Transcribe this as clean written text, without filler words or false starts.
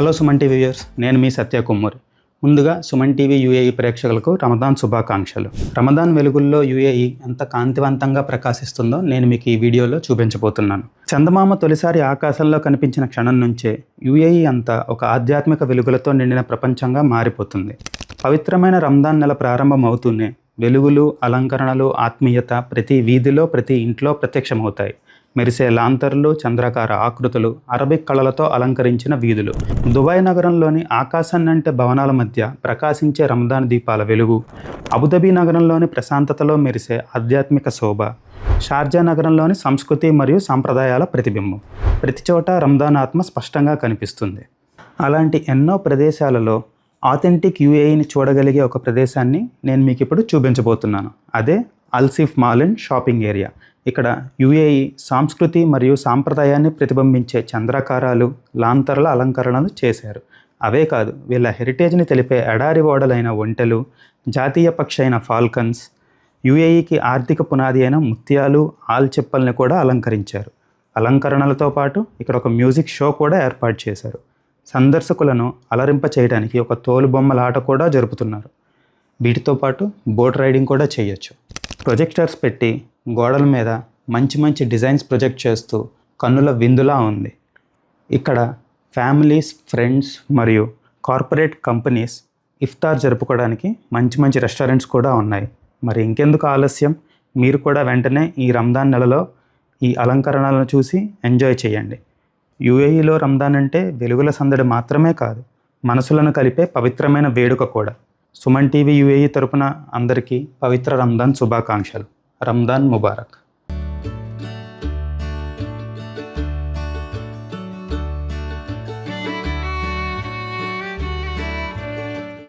Hello Suman TV viewers, నేను మీ సత్య కుమ్మూరి. ముందుగా Suman TV UAE ప్రేక్షకులకు రమదాన్ శుభాకాంక్షలు. రమదాన్ వెలుగుల్లో యూఏఈ ఎంత కాంతివంతంగా ప్రకాశిస్తుందో నేను మీకు ఈ వీడియోలో చూపించబోతున్నాను. చందమామ తొలిసారి ఆకాశంలో కనిపించిన క్షణం నుంచే యూఏఈ అంతా ఒక ఆధ్యాత్మిక వెలుగులతో నిండిన ప్రపంచంగా మారిపోతుంది. పవిత్రమైన రంజాన్ నెల ప్రారంభమవుతూనే వెలుగులు, అలంకరణలు, ఆత్మీయత ప్రతి వీధిలో, ప్రతి ఇంట్లో ప్రత్యక్షమవుతాయి. మెరిసే లాంతర్లు, చంద్రాకార ఆకృతులు, అరబిక్ కళలతో అలంకరించిన వీధులు, దుబాయ్ నగరంలోని ఆకాశాన్నంటే భవనాల మధ్య ప్రకాశించే రంజాన్ దీపాల వెలుగు, అబుదాబి నగరంలోని ప్రశాంతతలో మెరిసే ఆధ్యాత్మిక శోభ, షార్జా నగరంలోని సంస్కృతి మరియు సాంప్రదాయాల ప్రతిబింబం. ప్రతి చోట రంజాన్ ఆత్మ స్పష్టంగా కనిపిస్తుంది. అలాంటి ఎన్నో ప్రదేశాలలో ఆథెంటిక్ యూఏఈని చూడగలిగే ఒక ప్రదేశాన్ని నేను మీకు ఇప్పుడు చూపించబోతున్నాను. అదే అల్సిఫ్ మాల్ అండ్ షాపింగ్ ఏరియా. ఇక్కడ యూఏఈ సంస్కృతి మరియు సాంప్రదాయాన్ని ప్రతిబింబించే చంద్రాకారాలు, లాంతర్ల అలంకరణలు చేశారు. అవే కాదు, వీళ్ళ హెరిటేజ్ని తెలిపే ఎడారి ఓడలైన ఒంటెలు, జాతీయ పక్షి అయిన ఫాల్కన్స్, యూఏఈకి ఆర్థిక పునాది అయిన ముత్యాలు, ఆల్చెప్పల్ని కూడా అలంకరించారు. అలంకరణలతో పాటు ఇక్కడ ఒక మ్యూజిక్ షో కూడా ఏర్పాటు చేశారు. సందర్శకులను అలరింప చేయడానికి ఒక తోలుబొమ్మల ఆట కూడా జరుపుతున్నారు. వీటితో పాటు బోట్ రైడింగ్ కూడా చేయొచ్చు. ప్రొజెక్టర్స్ పెట్టి గోడల మీద మంచి మంచి డిజైన్స్ ప్రొజెక్ట్ చేస్తూ కన్నుల విందులా ఉంది. ఇక్కడ ఫ్యామిలీస్, ఫ్రెండ్స్ మరియు కార్పొరేట్ కంపెనీస్ ఇఫ్తార్ జరుపుకోవడానికి మంచి మంచి రెస్టారెంట్స్ కూడా ఉన్నాయి. మరి ఇంకెందుకు ఆలస్యం, మీరు కూడా వెంటనే ఈ రంజాన్ నెలలో ఈ అలంకరణలను చూసి ఎంజాయ్ చేయండి. యూఏఈలో రంజాన్ అంటే వెలుగుల సందడి మాత్రమే కాదు, మనసులను కలిపే పవిత్రమైన వేడుక కూడా. సుమన్ టీవీ యూఏఈ తరపున అందరికీ పవిత్ర రంజాన్ శుభాకాంక్షలు. రంజాన్ ముబారక్.